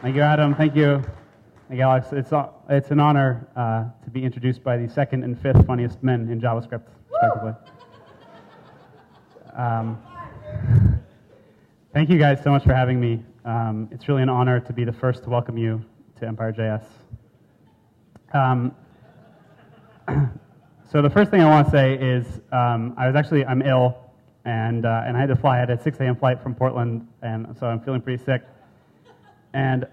Thank you, Adam. Thank you, Alex. It's an honor to be introduced by the second and fifth funniest men in JavaScript, respectively. Thank you guys so much for having me. It's really an honor to be the first to welcome you to Empire.js. So the first thing I want to say is I'm ill, and I had to fly. I had a 6 a.m. flight from Portland, and so I'm feeling pretty sick. And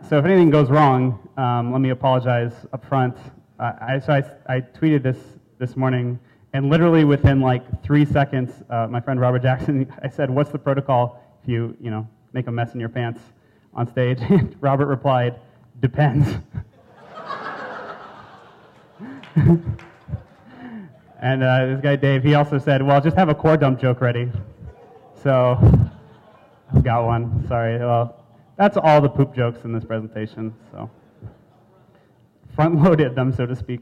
so if anything goes wrong, let me apologize up front. I tweeted this morning, and literally within like 3 seconds, my friend Robert Jackson, I said, "What's the protocol if you make a mess in your pants on stage?" And Robert replied, "Depends." And this guy Dave, he also said, "Well, just have a core dump joke ready." So I've got one. Sorry. Well, that's all the poop jokes in this presentation. So front-loaded them, so to speak.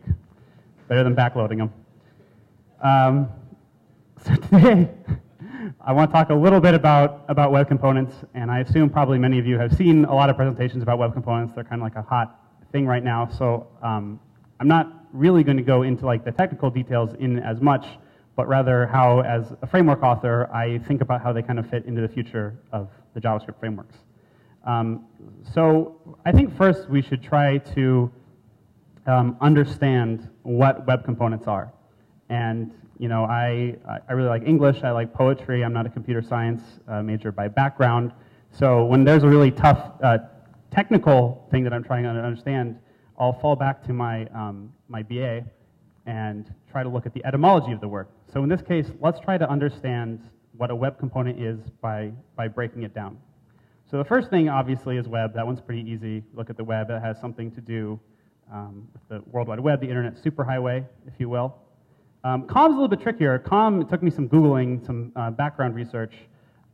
Better than back-loading them. So today, I want to talk a little bit about web components, and I assume probably many of you have seen a lot of presentations about web components. They're kind of like a hot thing right now. So I'm not really going to go into like the technical details in as much, but rather how, as a framework author, I think about how they kind of fit into the future of the JavaScript frameworks. So I think first we should try to understand what web components are. And I really like English, I like poetry, I'm not a computer science major by background. So when there's a really tough technical thing that I'm trying to understand, I'll fall back to my BA and try to look at the etymology of the word. So in this case, let's try to understand what a web component is by breaking it down. So the first thing, obviously, is web. That one's pretty easy. Look at the web. It has something to do with the World Wide Web, the internet superhighway, if you will. COM's a little bit trickier. COM, it took me some Googling, some background research.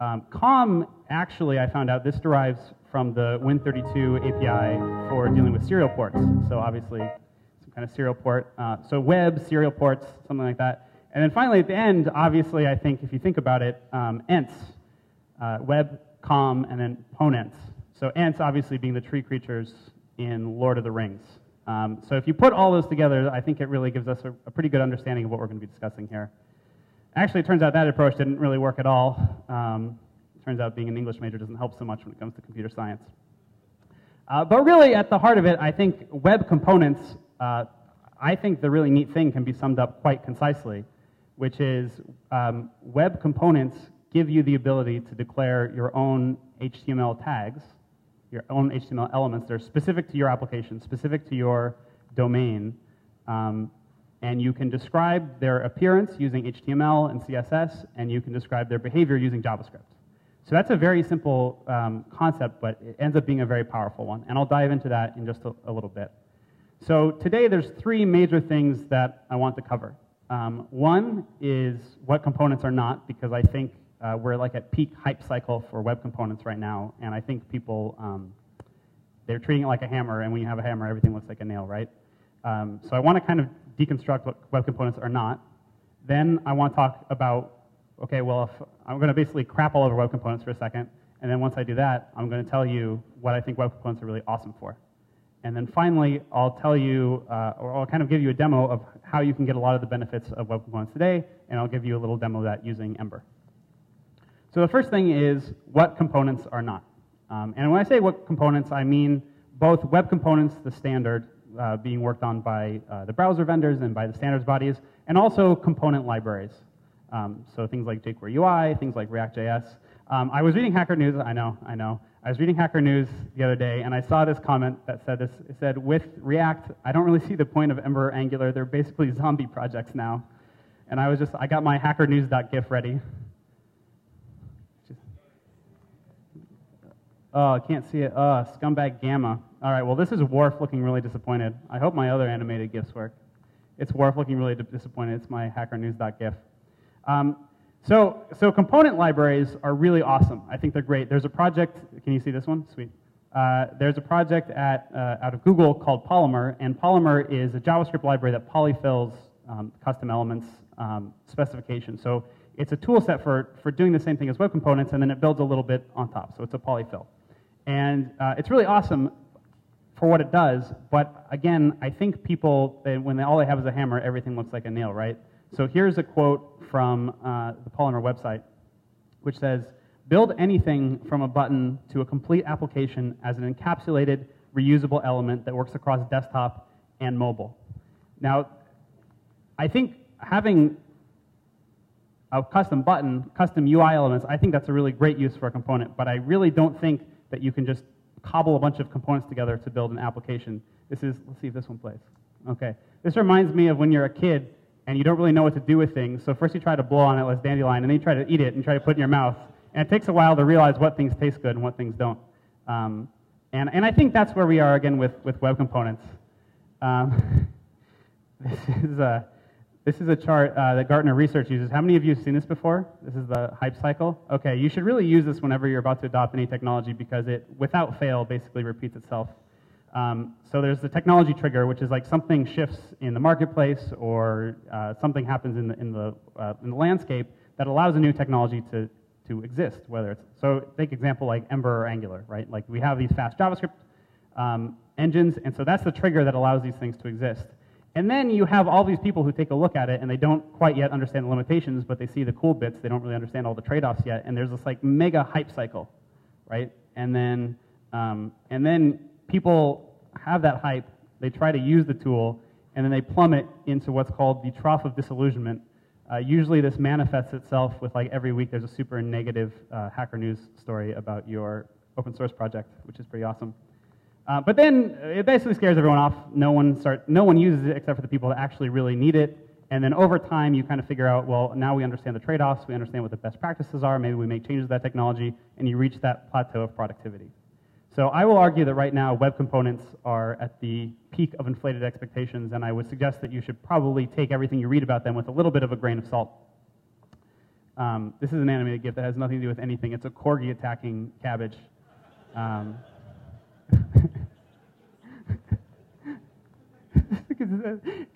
COM, actually, I found out this derives from the Win32 API for dealing with serial ports. So obviously, some kind of serial port. So web, serial ports, something like that. And then finally, at the end, obviously, I think, if you think about it, ents, web, COM, and then ponents. So ents obviously being the tree creatures in Lord of the Rings. So if you put all those together, I think it really gives us a pretty good understanding of what we're going to be discussing here. Actually, it turns out that approach didn't really work at all. Turns out being an English major doesn't help so much when it comes to computer science. But really, at the heart of it, I think web components, I think the really neat thing can be summed up quite concisely, which is web components give you the ability to declare your own HTML tags, your own HTML elements that are specific to your application, specific to your domain, and you can describe their appearance using HTML and CSS, and you can describe their behavior using JavaScript. So that's a very simple concept, but it ends up being a very powerful one, and I'll dive into that in just a little bit. So today there's 3 major things that I want to cover. One is what components are not, because I think we're like at peak hype cycle for web components right now, and I think people, they're treating it like a hammer, and when you have a hammer, everything looks like a nail, right? So I want to kind of deconstruct what web components are not. Then I want to talk about, okay, well, if I'm going to basically crap all over web components for a second, and then once I do that, I'm going to tell you what I think web components are really awesome for. And then finally, I'll tell you, or I'll kind of give you a demo of how you can get a lot of the benefits of web components today, and I'll give you a little demo of that using Ember. So the first thing is what components are not. And when I say what components, I mean both web components, the standard, being worked on by the browser vendors and by the standards bodies, and also component libraries. So things like jQuery UI, things like React.js. I was reading Hacker News, I know. I was reading Hacker News the other day, and I saw this comment that said this. It said, with React, I don't really see the point of Ember or Angular. They're basically zombie projects now. And I got my hackernews.gif ready. Oh, I can't see it. Scumbag Gamma. All right, well, this is Worf looking really disappointed. I hope my other animated GIFs work. It's Worf looking really disappointed. It's my hackernews.gif. So component libraries are really awesome. I think they're great. There's a project, can you see this one? Sweet. There's a project out of Google called Polymer, and Polymer is a JavaScript library that polyfills custom elements specification. So it's a tool set for doing the same thing as web components, and then it builds a little bit on top. So it's a polyfill. And it's really awesome for what it does, but again, I think people, when all they have is a hammer, everything looks like a nail, right? So here's a quote from the Polymer website, which says, "Build anything from a button to a complete application as an encapsulated, reusable element that works across desktop and mobile." Now, I think having a custom button, custom UI elements, I think that's a really great use for a component, but I really don't think that you can just cobble a bunch of components together to build an application. This is, let's see if this one plays. Okay. This reminds me of when you're a kid and you don't really know what to do with things. So first you try to blow on it, like dandelion, and then you try to eat it and try to put it in your mouth. And it takes a while to realize what things taste good and what things don't. And I think that's where we are again with web components. This is a chart that Gartner Research uses. How many of you have seen this before? This is the hype cycle. Okay, you should really use this whenever you're about to adopt any technology because it, without fail, basically repeats itself. So there's the technology trigger, which is like something shifts in the marketplace or something happens in the landscape that allows a new technology to exist. Whether it's, so take example like Ember or Angular, right? Like we have these fast JavaScript engines, and so that's the trigger that allows these things to exist. And then you have all these people who take a look at it and they don't quite yet understand the limitations, but they see the cool bits. They don't really understand all the trade-offs yet. And there's this like mega hype cycle, right? And then people have that hype. They try to use the tool, and then they plummet into what's called the trough of disillusionment. Usually this manifests itself with like every week there's a super negative Hacker News story about your open source project, which is pretty awesome. But then it basically scares everyone off. No one uses it except for the people that actually really need it. And then over time, you kind of figure out, well, now we understand the trade-offs. We understand what the best practices are. Maybe we make changes to that technology, and you reach that plateau of productivity. So I will argue that right now, web components are at the peak of inflated expectations, and I would suggest that you should probably take everything you read about them with a little bit of a grain of salt. This is an animated GIF that has nothing to do with anything. It's a corgi attacking cabbage.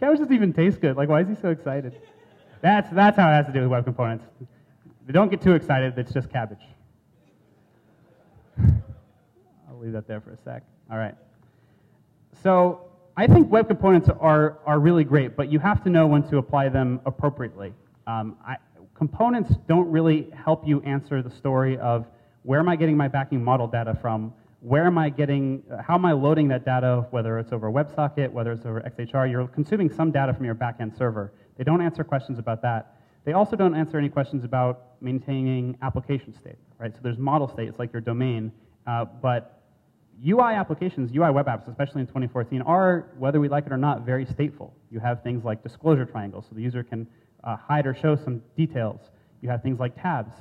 Cabbage doesn't even taste good. Like, why is he so excited? That's how it has to do with web components. They don't get too excited. It's just cabbage. I'll leave that there for a sec. All right. So I think web components are really great, but you have to know when to apply them appropriately. Components don't really help you answer the story of where am I getting my backing model data from? Where am I getting, how am I loading that data, whether it's over WebSocket, whether it's over XHR? You're consuming some data from your backend server. They don't answer questions about that. They also don't answer any questions about maintaining application state, right? So there's model state, it's like your domain, but UI applications, UI web apps, especially in 2014, are, whether we like it or not, very stateful. You have things like disclosure triangles, so the user can hide or show some details. You have things like tabs.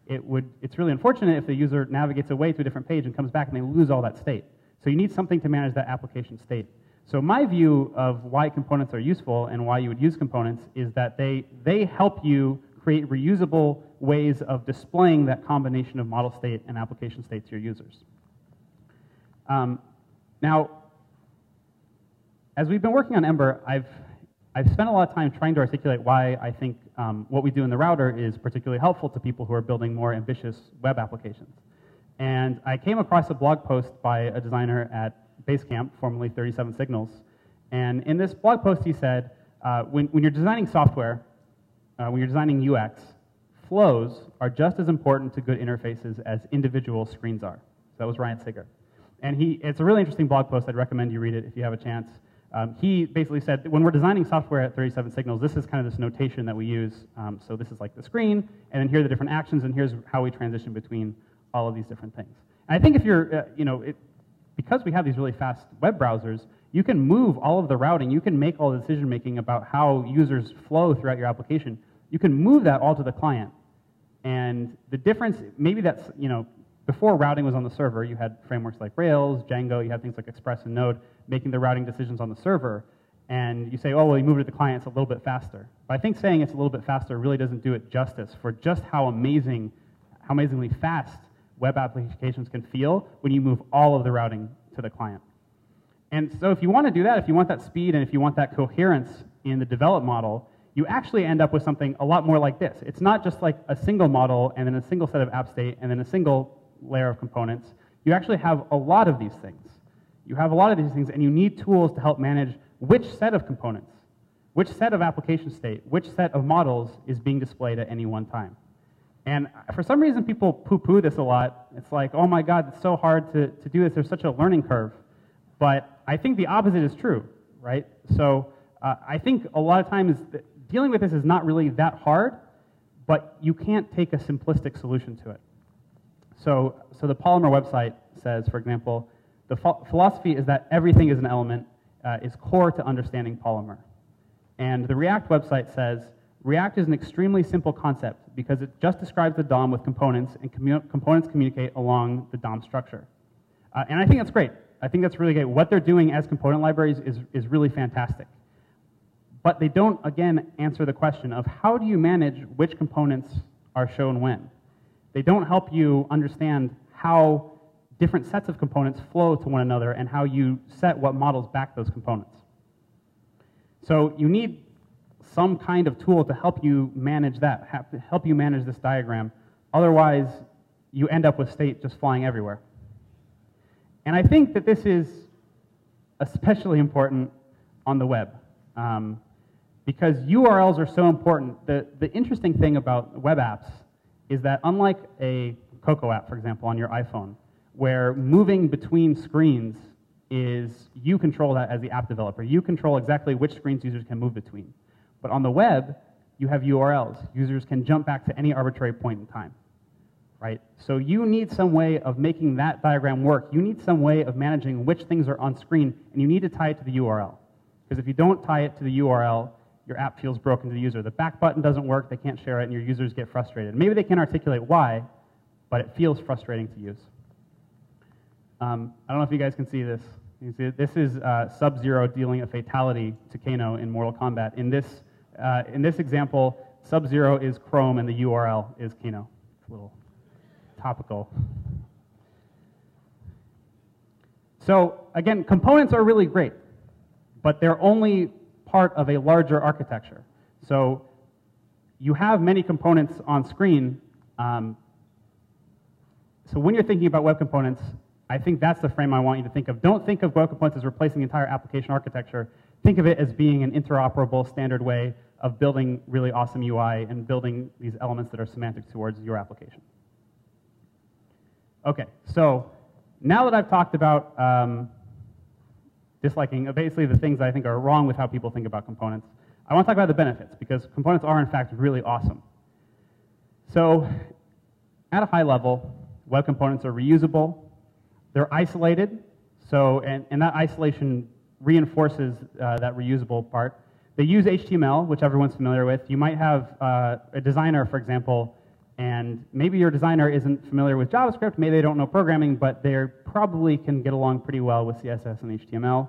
It's really unfortunate if the user navigates away to a different page and comes back and they lose all that state. So you need something to manage that application state. So my view of why components are useful and why you would use components is that they help you create reusable ways of displaying that combination of model state and application state to your users. Now, as we've been working on Ember, I've spent a lot of time trying to articulate why I think what we do in the router is particularly helpful to people who are building more ambitious web applications. And I came across a blog post by a designer at Basecamp, formerly 37 Signals. And in this blog post he said, when you're designing software, when you're designing UX, flows are just as important to good interfaces as individual screens are. So that was Ryan Sigger. And it's a really interesting blog post. I'd recommend you read it if you have a chance. He basically said that when we're designing software at 37 Signals, this is kind of this notation that we use. So this is like the screen, and then here are the different actions, and here's how we transition between all of these different things. And I think if you're, because we have these really fast web browsers, you can move all of the routing. You can make all the decision making about how users flow throughout your application. You can move that all to the client. And the difference, maybe that's, before routing was on the server, you had frameworks like Rails, Django, you had things like Express and Node making the routing decisions on the server. And you say, oh, well, you move it to the client, it's a little bit faster. But I think saying it's a little bit faster really doesn't do it justice for just how amazingly fast web applications can feel when you move all of the routing to the client. And so if you want to do that, if you want that speed and if you want that coherence in the develop model, you actually end up with something a lot more like this. It's not just like a single model and then a single set of app state and then a single layer of components. you actually have a lot of these things. You have a lot of these things, and you need tools to help manage which set of components, which set of application state, which set of models is being displayed at any one time. And for some reason, people poo-poo this a lot. It's like, oh my God, it's so hard to do this. There's such a learning curve. But I think the opposite is true, right? So I think a lot of times dealing with this is not really that hard, but you can't take a simplistic solution to it. So the Polymer website says, for example, the philosophy is that everything is an element, is core to understanding Polymer. And the React website says, React is an extremely simple concept because it just describes the DOM with components, and components communicate along the DOM structure. And I think that's great. I think that's really great. What they're doing as component libraries is really fantastic. But they don't, again, answer the question of how do you manage which components are shown when. They don't help you understand how different sets of components flow to one another and how you set what models back those components. So you need some kind of tool to help you manage that, help you manage this diagram. Otherwise, you end up with state just flying everywhere. And I think that this is especially important on the web. Because URLs are so important. The interesting thing about web apps is that unlike a Cocoa app, for example, on your iPhone, where moving between screens is, you control that as the app developer. You control exactly which screens users can move between. But on the web, you have URLs. Users can jump back to any arbitrary point in time, right? So you need some way of making that diagram work. You need some way of managing which things are on screen, and you need to tie it to the URL. Because if you don't tie it to the URL, your app feels broken to the user. The back button doesn't work, they can't share it, and your users get frustrated. Maybe they can't articulate why, but it feels frustrating to use. I don't know if you guys can see this. You can see this is Sub-Zero dealing a fatality to Kano in Mortal Kombat. In this example, Sub-Zero is Chrome and the URL is Kano. It's a little topical. So again, components are really great, but they're only part of a larger architecture. So you have many components on screen. So when you're thinking about web components, I think that's the frame I want you to think of. Don't think of web components as replacing the entire application architecture. Think of it as being an interoperable standard way of building really awesome UI and building these elements that are semantic towards your application. Okay, so now that I've talked about disliking basically the things I think are wrong with how people think about components, I want to talk about the benefits, because components are in fact really awesome. So at a high level, web components are reusable. They're isolated, so, and that isolation reinforces that reusable part. They use HTML, which everyone's familiar with. You might have a designer, for example, and maybe your designer isn't familiar with JavaScript, maybe they don't know programming, but they probably can get along pretty well with CSS and HTML.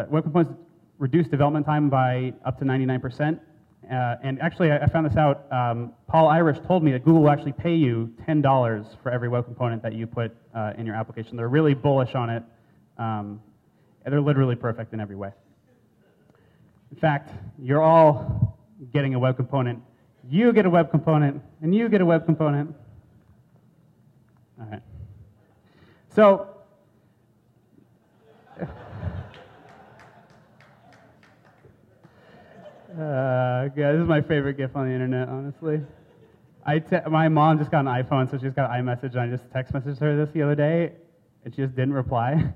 Web components reduce development time by up to 99%. And actually, I found this out. Paul Irish told me that Google will actually pay you $10 for every web component that you put in your application. They're really bullish on it. They're literally perfect in every way. In fact, you're all getting a web component. You get a web component, and you get a web component. All right. So, yeah, this is my favorite GIF on the internet, honestly. My mom just got an iPhone, so she's got an iMessage, and I just text messaged her this the other day, and she just didn't reply.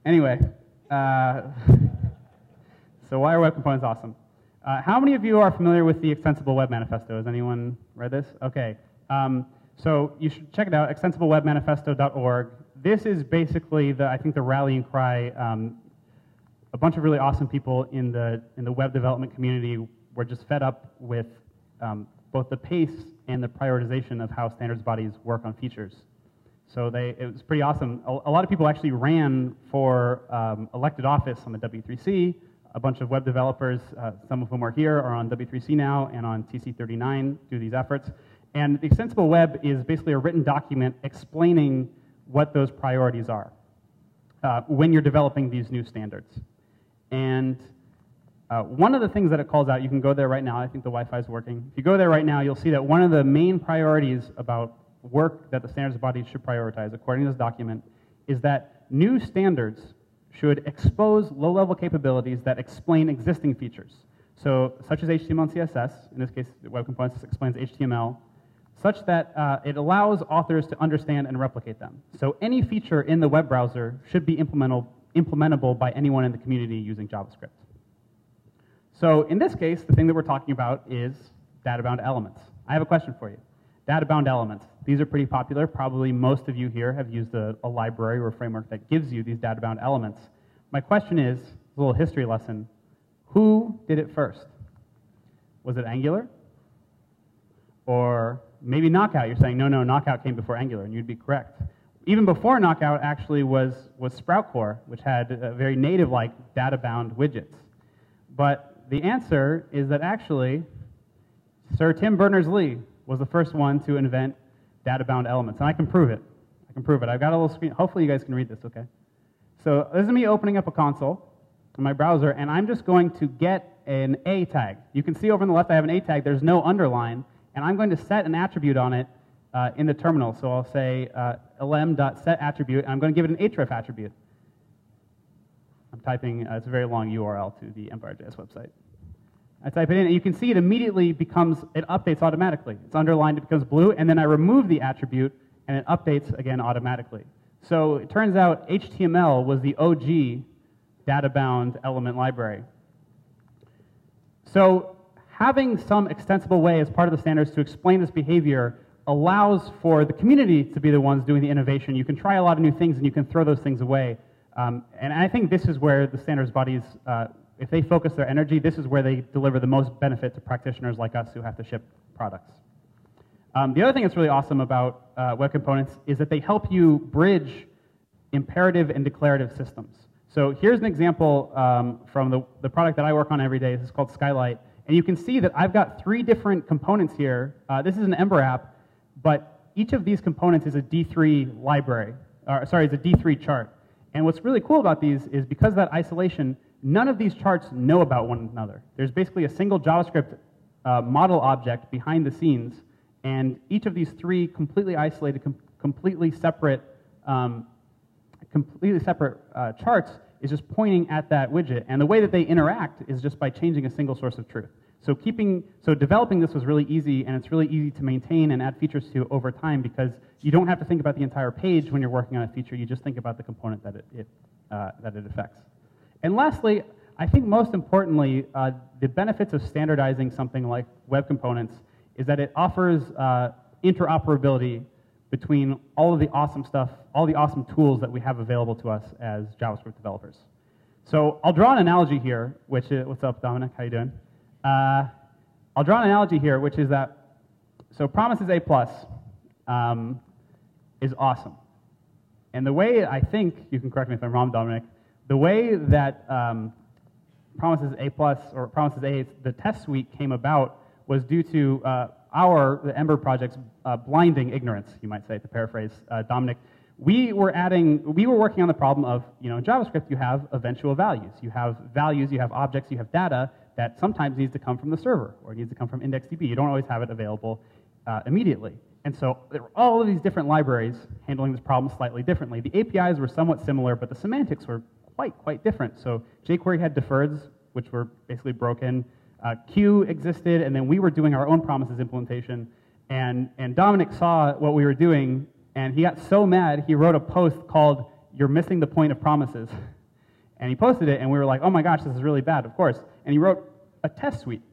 Anyway, so why are web components awesome? How many of you are familiar with the Extensible Web Manifesto? Has anyone read this? Okay. So you should check it out, extensiblewebmanifesto.org. This is basically, I think, the rallying cry. A bunch of really awesome people in the web development community were just fed up with both the pace and the prioritization of how standards bodies work on features. So it was pretty awesome. A lot of people actually ran for elected office on the W3C. A bunch of web developers, some of whom are here, are on W3C now and on TC39 do these efforts. And the Extensible Web is basically a written document explaining what those priorities are when you're developing these new standards. And One of the things that it calls out, you can go there right now, I think the Wi-Fi is working. If you go there right now, you'll see that one of the main priorities about work that the standards body should prioritize, according to this document, is that new standards should expose low-level capabilities that explain existing features. So, such as HTML and CSS, in this case, Web Components explains HTML, such that it allows authors to understand and replicate them. So any feature in the web browser should be implementable by anyone in the community using JavaScript. So in this case, the thing that we're talking about is data-bound elements. I have a question for you. Data-bound elements. These are pretty popular. Probably most of you here have used a library or a framework that gives you these data-bound elements. My question is, a little history lesson, who did it first? Was it Angular? Or maybe Knockout? You're saying, no, Knockout came before Angular, and you'd be correct. Even before Knockout actually was Sprout Core, which had very native-like data-bound widgets. But the answer is that actually, Sir Tim Berners-Lee was the first one to invent data-bound elements, and I can prove it. I've got a little screen. Hopefully you guys can read this, okay? So this is me opening up a console in my browser, and I'm just going to get an A tag. You can see over on the left I have an A tag. There's no underline, and I'm going to set an attribute on it in the terminal. So I'll say lm.setAttribute, and I'm going to give it an href attribute. I'm typing, it's a very long URL to the Empire.js website. I type it in, and you can see it immediately becomes, it updates automatically. It's underlined, it becomes blue, and then I remove the attribute, and it updates again automatically. So it turns out HTML was the OG data-bound element library. So having some extensible way as part of the standards to explain this behavior allows for the community to be the ones doing the innovation. You can try a lot of new things, and you can throw those things away. And I think this is where the standards bodies, if they focus their energy, this is where they deliver the most benefit to practitioners like us who have to ship products. The other thing that's really awesome about web components is that they help you bridge imperative and declarative systems. So here's an example from the product that I work on every day. This is called Skylight. And you can see that I've got 3 different components here. This is an Ember app, but each of these components is a D3 library, it's a D3 chart. And what's really cool about these is because of that isolation, none of these charts know about one another. There's basically a single JavaScript model object behind the scenes, and each of these 3 completely isolated, completely separate charts is just pointing at that widget. And the way that they interact is just by changing a single source of truth. So developing this was really easy, and it's really easy to maintain and add features to over time because you don't have to think about the entire page when you're working on a feature. You just think about the component that it affects. And lastly, I think most importantly, the benefits of standardizing something like web components is that it offers interoperability between all of the awesome stuff, all the awesome tools that we have available to us as JavaScript developers. So I'll draw an analogy here, which is, what's up, Dominic? How you doing? I'll draw an analogy here, which is that, so Promises A+, is awesome. And the way I think, you can correct me if I'm wrong, Dominic, the way that Promises A+, or Promises A, the test suite came about was due to the Ember project's blinding ignorance, you might say, to paraphrase Dominic. We were working on the problem of, in JavaScript you have eventual values. You have values, you have objects, you have data that sometimes needs to come from the server or needs to come from IndexedDB. You don't always have it available immediately. And so there were all of these different libraries handling this problem slightly differently. The APIs were somewhat similar, but the semantics were quite different. So jQuery had deferreds, which were basically broken. Q existed, and then we were doing our own promises implementation. And Dominic saw what we were doing, and he got so mad, he wrote a post called, "You're missing the point of promises." And he posted it, and we were like, oh my gosh, this is really bad, of course. And he wrote a test suite.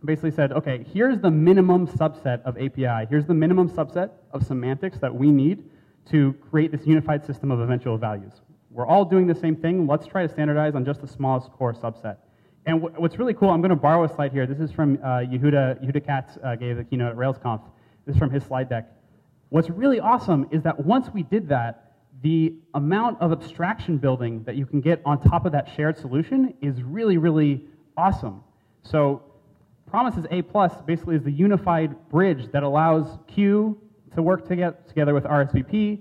Basically said, okay, here's the minimum subset of API. Here's the minimum subset of semantics that we need to create this unified system of eventual values. We're all doing the same thing. Let's try to standardize on just the smallest core subset. And what's really cool, I'm going to borrow a slide here. This is from Yehuda Katz gave the keynote at RailsConf. This is from his slide deck. What's really awesome is that once we did that, the amount of abstraction building that you can get on top of that shared solution is really, really awesome. So Promises A+ basically is the unified bridge that allows Q to work together with RSVP,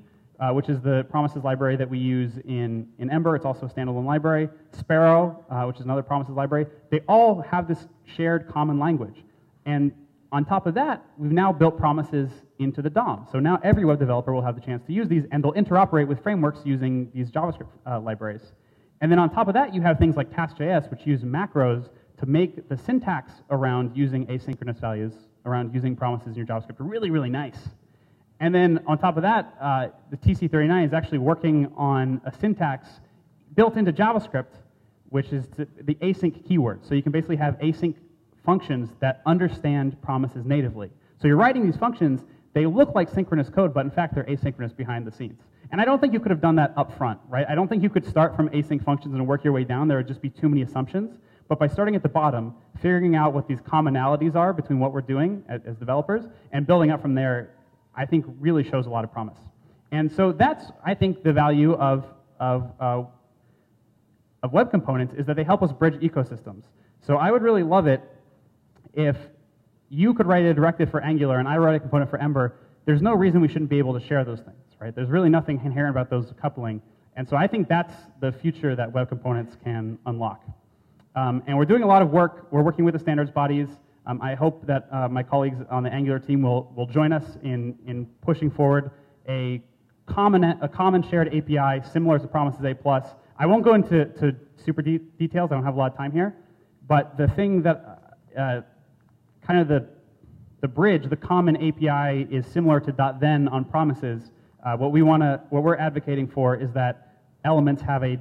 which is the promises library that we use in Ember. It's also a standalone library. Sparrow, which is another promises library. They all have this shared common language. And on top of that, we've now built promises into the DOM. So now every web developer will have the chance to use these, and they'll interoperate with frameworks using these JavaScript libraries. And then on top of that, you have things like Task.js, which use macros to make the syntax around using asynchronous values, around using promises in your JavaScript really, really nice. And then on top of that, the TC39 is actually working on a syntax built into JavaScript, which is the async keyword. So you can basically have async functions that understand promises natively. So you're writing these functions, they look like synchronous code, but in fact they're asynchronous behind the scenes. And I don't think you could have done that up front, right? I don't think you could start from async functions and work your way down. There would just be too many assumptions. But by starting at the bottom, figuring out what these commonalities are between what we're doing as developers, and building up from there, I think really shows a lot of promise. And so that's, I think, the value of web components, is that they help us bridge ecosystems. So I would really love it if you could write a directive for Angular and I write a component for Ember. There's no reason we shouldn't be able to share those things, right? There's really nothing inherent about those coupling. And so I think that's the future that web components can unlock. And we're doing a lot of work. We're working with the standards bodies. I hope that my colleagues on the Angular team will join us in pushing forward a common shared API similar to Promises A+. I won't go into super details. I don't have a lot of time here. But the thing that kind of the bridge, the common API, is similar to .then on promises. What we're advocating for is that elements have a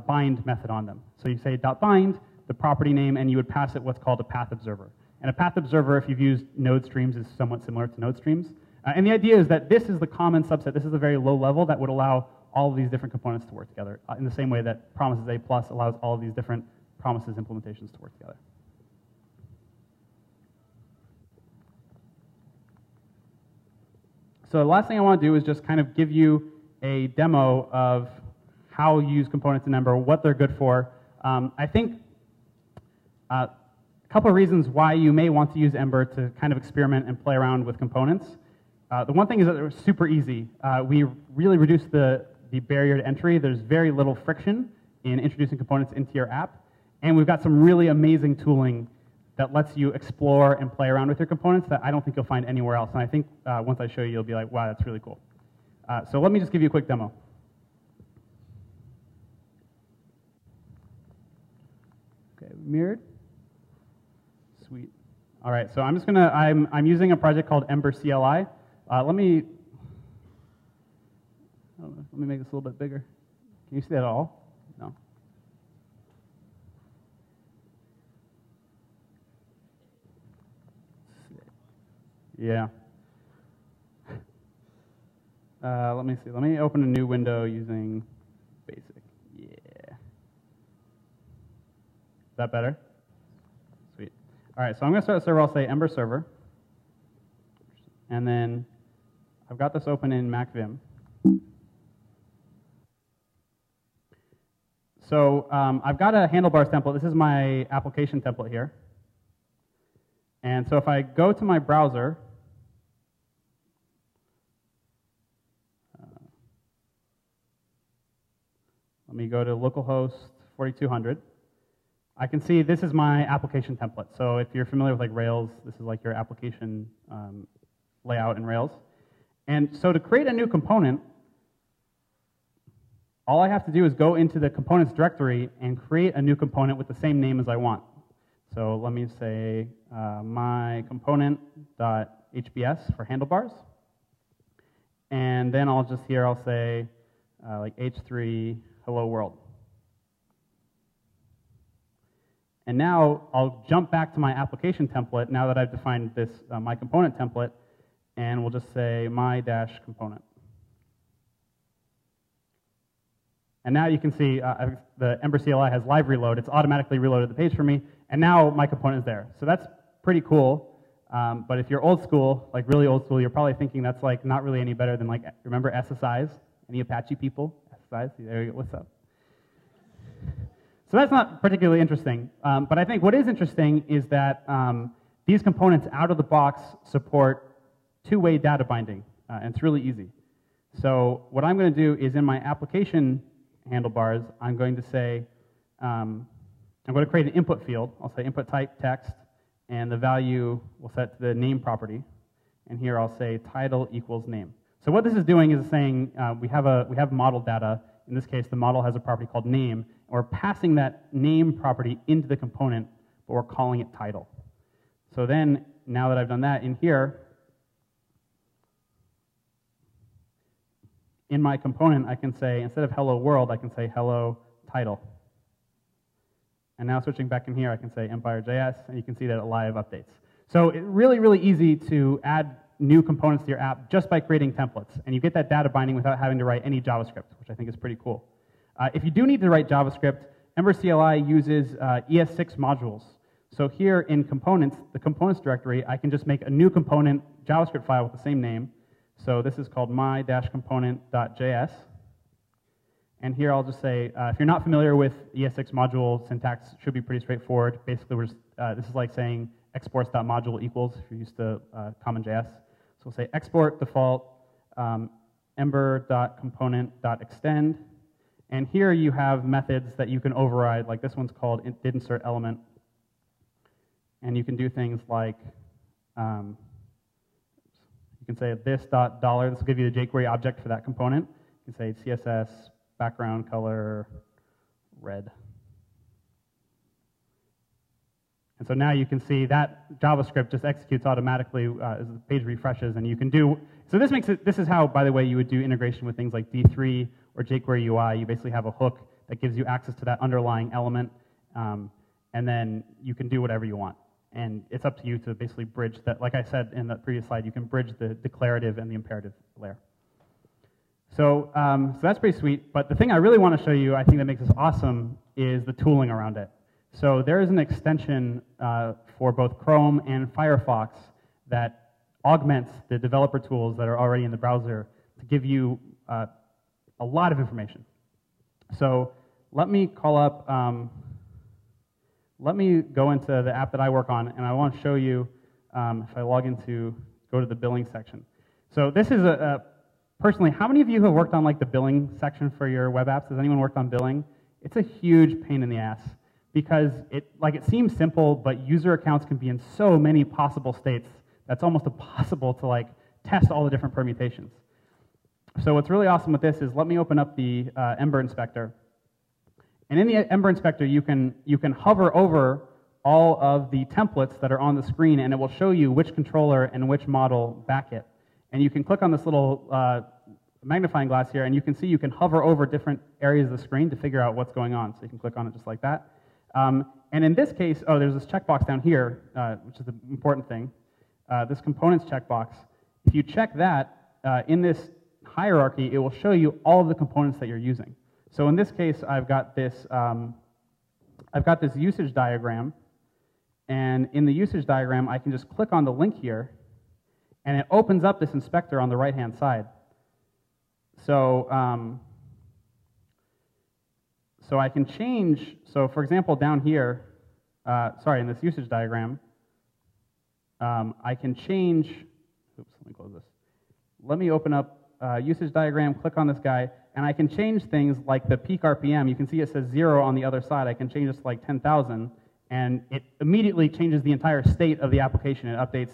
.bind method on them. So you say .bind, the property name, and you would pass it what's called a path observer. And a path observer, if you've used node streams, is somewhat similar to node streams. And the idea is that this is the common subset. This is a very low level that would allow all of these different components to work together in the same way that Promises A+ allows all of these different promises implementations to work together. So the last thing I want to do is just kind of give you a demo of how you use components in Ember, what they're good for. I think a couple of reasons why you may want to use Ember to kind of experiment and play around with components. The one thing is that they're super easy. We really reduced the barrier to entry. There's very little friction in introducing components into your app. And we've got some really amazing tooling that lets you explore and play around with your components that I don't think you'll find anywhere else. And I think once I show you, you'll be like, wow, that's really cool. So let me just give you a quick demo. Okay, mirrored. Sweet. All right, so I'm just gonna, I'm using a project called Ember CLI. Let me make this a little bit bigger. Can you see that at all? No. Yeah. Let me see. Let me open a new window using Basic. Yeah. Is that better? Sweet. All right, so I'm going to start a server. I'll say Ember server. And then I've got this open in MacVim. So I've got a handlebars template. This is my application template here. And so if I go to my browser, let me go to localhost 4200. I can see this is my application template. So if you're familiar with like Rails, this is like your application layout in Rails. And so to create a new component, all I have to do is go into the components directory and create a new component with the same name as I want. So let me say my component.hbs for handlebars. And then I'll just here, I'll say like h3 hello world. And now I'll jump back to my application template now that I've defined this my component template, and we'll just say my-component. And now you can see the Ember CLI has live reload. It's automatically reloaded the page for me, and now my component is there. So that's pretty cool. But if you're old school, like really old school, you're probably thinking that's like not really any better than like, remember SSIs? Any Apache people? SSIs? There you go. What's up? So that's not particularly interesting. But I think what is interesting is that these components out of the box support two-way data binding, and it's really easy. So what I'm going to do is in my application handlebars, I'm going to say, I'm going to create an input field. I'll say input type text, and the value will set to the name property. And here I'll say title equals name. So what this is doing is saying we have model data. In this case, the model has a property called name, and we're passing that name property into the component, but we're calling it title. So then, now that I've done that, in here, in my component, I can say, instead of hello world, I can say hello title. And now switching back in here, I can say Empire.js, and you can see that it live updates. So it's really, really easy to add new components to your app just by creating templates. And you get that data binding without having to write any JavaScript, which I think is pretty cool. If you do need to write JavaScript, Ember CLI uses ES6 modules. So here in components, the components directory, I can just make a new component JavaScript file with the same name. So this is called my-component.js. And here I'll just say, if you're not familiar with ES6 module syntax, it should be pretty straightforward. Basically, we're just, this is like saying exports.module equals, if you're used to CommonJS. So we'll say export default ember.component.extend. And here you have methods that you can override, like this one's called did insert element. And you can do things like, you can say this.$, this will give you the jQuery object for that component. You can say CSS, background color, red. And so now you can see that JavaScript just executes automatically as the page refreshes, and you can do, so this makes it, this is how, by the way, you would do integration with things like D3 or jQuery UI. You basically have a hook that gives you access to that underlying element, and then you can do whatever you want. And it's up to you to basically bridge that, like I said in the previous slide, you can bridge the declarative and the imperative layer. So, so that's pretty sweet, but the thing I really want to show you, I think that makes this awesome, is the tooling around it. So there is an extension for both Chrome and Firefox that augments the developer tools that are already in the browser to give you a lot of information. So let me call up, let me go into the app that I work on, and I want to show you, if I log into, go to the billing section. So this is personally, how many of you have worked on like the billing section for your web apps? Has anyone worked on billing? It's a huge pain in the ass because it seems simple, but user accounts can be in so many possible states that's almost impossible to like test all the different permutations. So what's really awesome with this is let me open up the Ember Inspector. And in the Ember Inspector, you can hover over all of the templates that are on the screen, and it will show you which controller and which model back it. And you can click on this little magnifying glass here, and you can see you can hover over different areas of the screen to figure out what's going on. So you can click on it just like that. And in this case, oh, there's this checkbox down here, which is the important thing. This components checkbox. If you check that, in this hierarchy, it will show you all of the components that you're using. So in this case, I've got this usage diagram, and in the usage diagram, I can just click on the link here, and it opens up this inspector on the right-hand side. So, so I can change, so for example, down here, in this usage diagram, I can change, oops, let me close this. Let me open up usage diagram, click on this guy, and I can change things like the peak RPM. You can see it says 0 on the other side. I can change this to like 10,000, and it immediately changes the entire state of the application. It updates,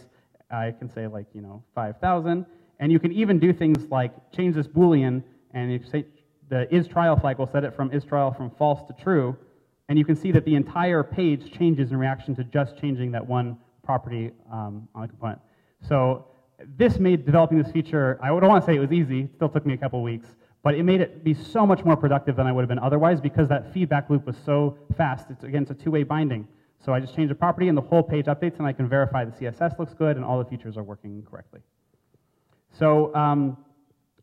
I can say like, 5,000, and you can even do things like change this Boolean, and if you say the isTrial flag will set it from isTrial from false to true, and you can see that the entire page changes in reaction to just changing that one property on the component. So this made developing this feature, I don't want to say it was easy, it still took me a couple weeks, but it made it be so much more productive than I would have been otherwise because that feedback loop was so fast. Again, it's a two-way binding. So I just change a property and the whole page updates and I can verify the CSS looks good and all the features are working correctly. So,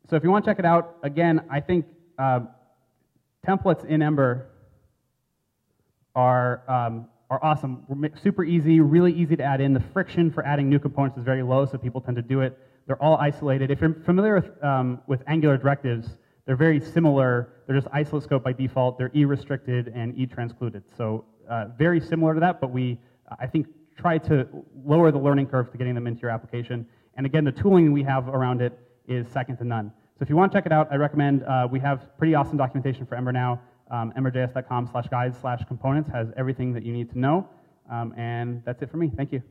so if you want to check it out, again, I think templates in Ember are awesome, super easy, really easy to add in. The friction for adding new components is very low, so people tend to do it. They're all isolated. If you're familiar with Angular directives, they're very similar. They're just isolate scope by default. They're E-restricted and E-transcluded. So very similar to that, but we, I think, try to lower the learning curve to getting them into your application. And again, the tooling we have around it is second to none. So if you want to check it out, I recommend, we have pretty awesome documentation for Ember now. Emberjs.com/guides/components has everything that you need to know. And that's it for me. Thank you.